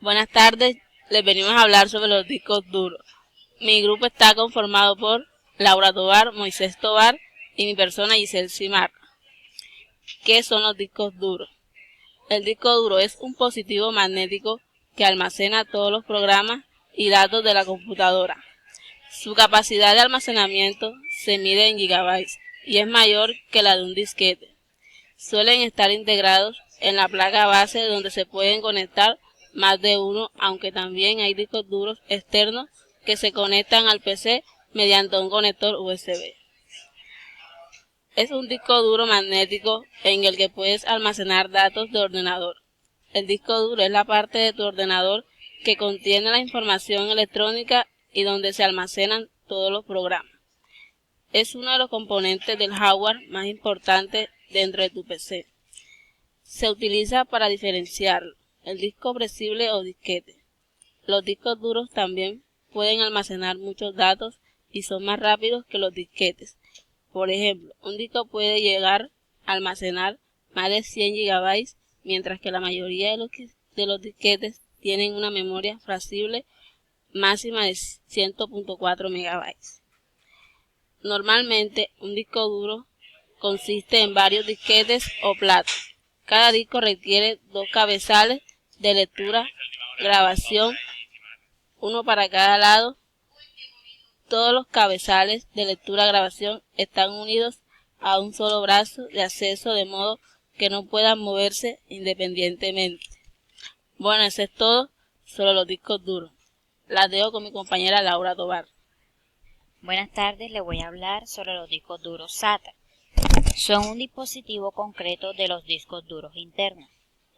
Buenas tardes, les venimos a hablar sobre los discos duros. Mi grupo está conformado por Laura Tovar, Moisés Tovar y mi persona Giselle Simar. ¿Qué son los discos duros? El disco duro es un dispositivo magnético que almacena todos los programas y datos de la computadora. Su capacidad de almacenamiento se mide en gigabytes y es mayor que la de un disquete. Suelen estar integrados en la placa base donde se pueden conectar más de uno, aunque también hay discos duros externos que se conectan al PC mediante un conector USB. Es un disco duro magnético en el que puedes almacenar datos de ordenador. El disco duro es la parte de tu ordenador que contiene la información electrónica y donde se almacenan todos los programas. Es uno de los componentes del hardware más importantes dentro de tu PC. Se utiliza para diferenciar el disco flexible o disquete. Los discos duros también pueden almacenar muchos datos y son más rápidos que los disquetes. Por ejemplo, un disco puede llegar a almacenar más de 100 gigabytes, mientras que la mayoría de los disquetes tienen una memoria flexible máxima de 100.4 megabytes. Normalmente, un disco duro consiste en varios disquetes o platos. Cada disco requiere dos cabezales de lectura, grabación, uno para cada lado. Todos los cabezales de lectura-grabación están unidos a un solo brazo de acceso de modo que no puedan moverse independientemente. Bueno, eso es todo sobre los discos duros. Las dejo con mi compañera Laura Tovar. Buenas tardes, les voy a hablar sobre los discos duros SATA. Son un dispositivo concreto de los discos duros internos.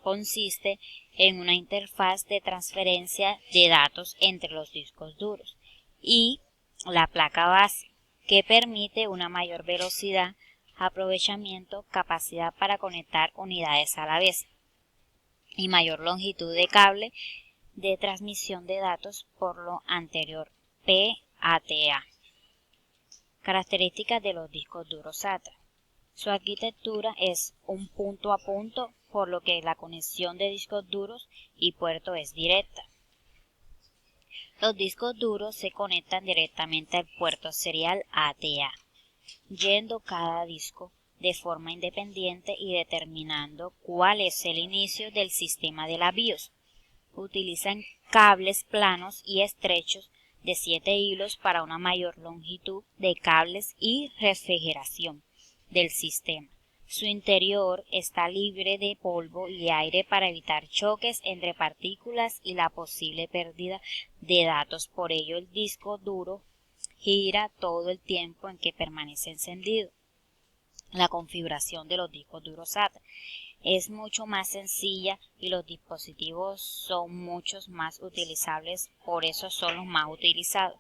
Consiste en una interfaz de transferencia de datos entre los discos duros y la placa base, que permite una mayor velocidad, aprovechamiento, capacidad para conectar unidades a la vez y mayor longitud de cable de transmisión de datos por lo anterior, PATA. Características de los discos duros SATA. Su arquitectura es un punto a punto, por lo que la conexión de discos duros y puerto es directa. Los discos duros se conectan directamente al puerto serial ATA, yendo cada disco de forma independiente y determinando cuál es el inicio del sistema de la BIOS. Utilizan cables planos y estrechos de 7 hilos para una mayor longitud de cables y refrigeración del sistema. Su interior está libre de polvo y aire para evitar choques entre partículas y la posible pérdida de datos. Por ello, el disco duro gira todo el tiempo en que permanece encendido. La configuración de los discos duros SATA es mucho más sencilla y los dispositivos son muchos más utilizables, por eso son los más utilizados.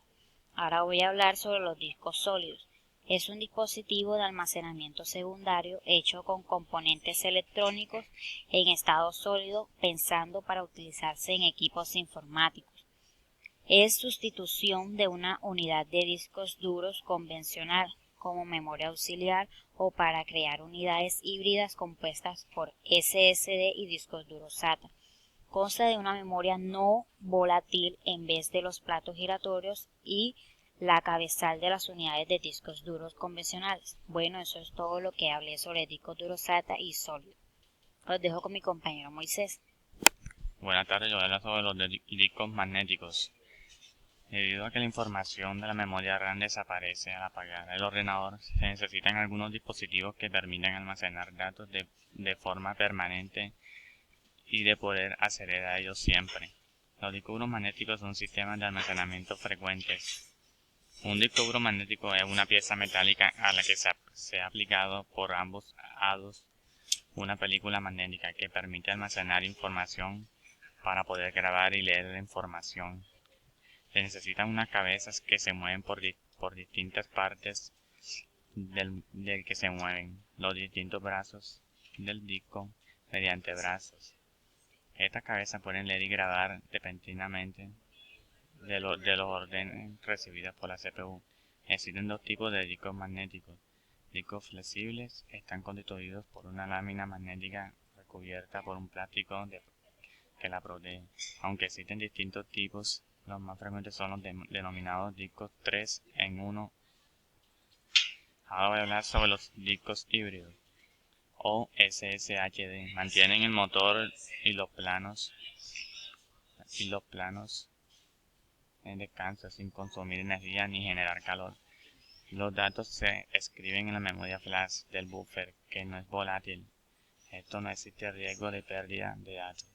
Ahora voy a hablar sobre los discos sólidos. Es un dispositivo de almacenamiento secundario hecho con componentes electrónicos en estado sólido, pensando para utilizarse en equipos informáticos. Es sustitución de una unidad de discos duros convencional como memoria auxiliar o para crear unidades híbridas compuestas por SSD y discos duros SATA. Consta de una memoria no volátil en vez de los platos giratorios y la cabezal de las unidades de discos duros convencionales. Bueno, eso es todo lo que hablé sobre discos duros SATA y sólidos. Los dejo con mi compañero Moisés. Buenas tardes, yo voy a hablar sobre los discos magnéticos. Debido a que la información de la memoria RAM desaparece al apagar el ordenador, se necesitan algunos dispositivos que permitan almacenar datos de forma permanente y de poder acceder a ellos siempre. Los discos duros magnéticos son sistemas de almacenamiento frecuentes. Un disco duro magnético es una pieza metálica a la que se ha aplicado por ambos lados una película magnética que permite almacenar información para poder grabar y leer la información. Se necesitan unas cabezas que se mueven por distintas partes del que se mueven los distintos brazos del disco mediante brazos. Estas cabezas pueden leer y grabar dependientemente de los órdenes recibidos por la CPU. Existen dos tipos de discos magnéticos. Discos flexibles están constituidos por una lámina magnética recubierta por un plástico que la protege. Aunque existen distintos tipos, los más frecuentes son los denominados discos 3 en 1. Ahora voy a hablar sobre los discos híbridos o SSHD. Mantienen el motor y los planos en descanso sin consumir energía ni generar calor. Los datos se escriben en la memoria flash del buffer, que no es volátil. Esto no existe riesgo de pérdida de datos.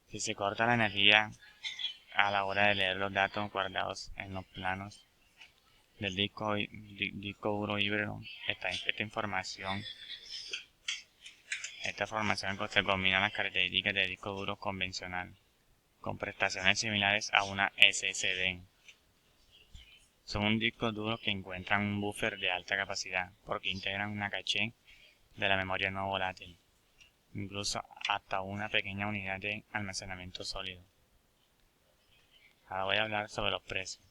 Si se corta la energía a la hora de leer los datos guardados en los planos del disco duro híbrido, esta información se combina las características de disco duro convencional con prestaciones similares a una SSD. Son un disco duro que encuentran un buffer de alta capacidad porque integran una caché de la memoria no volátil, incluso hasta una pequeña unidad de almacenamiento sólido. Ahora voy a hablar sobre los precios.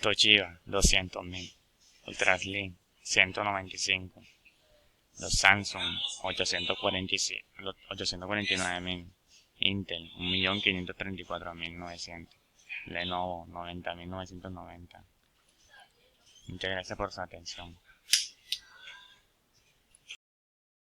Toshiba, 200.000. Ultraslim, 195. Los Samsung, 849.000. Intel, 1.534.900. Lenovo, 90.990. Muchas gracias por su atención.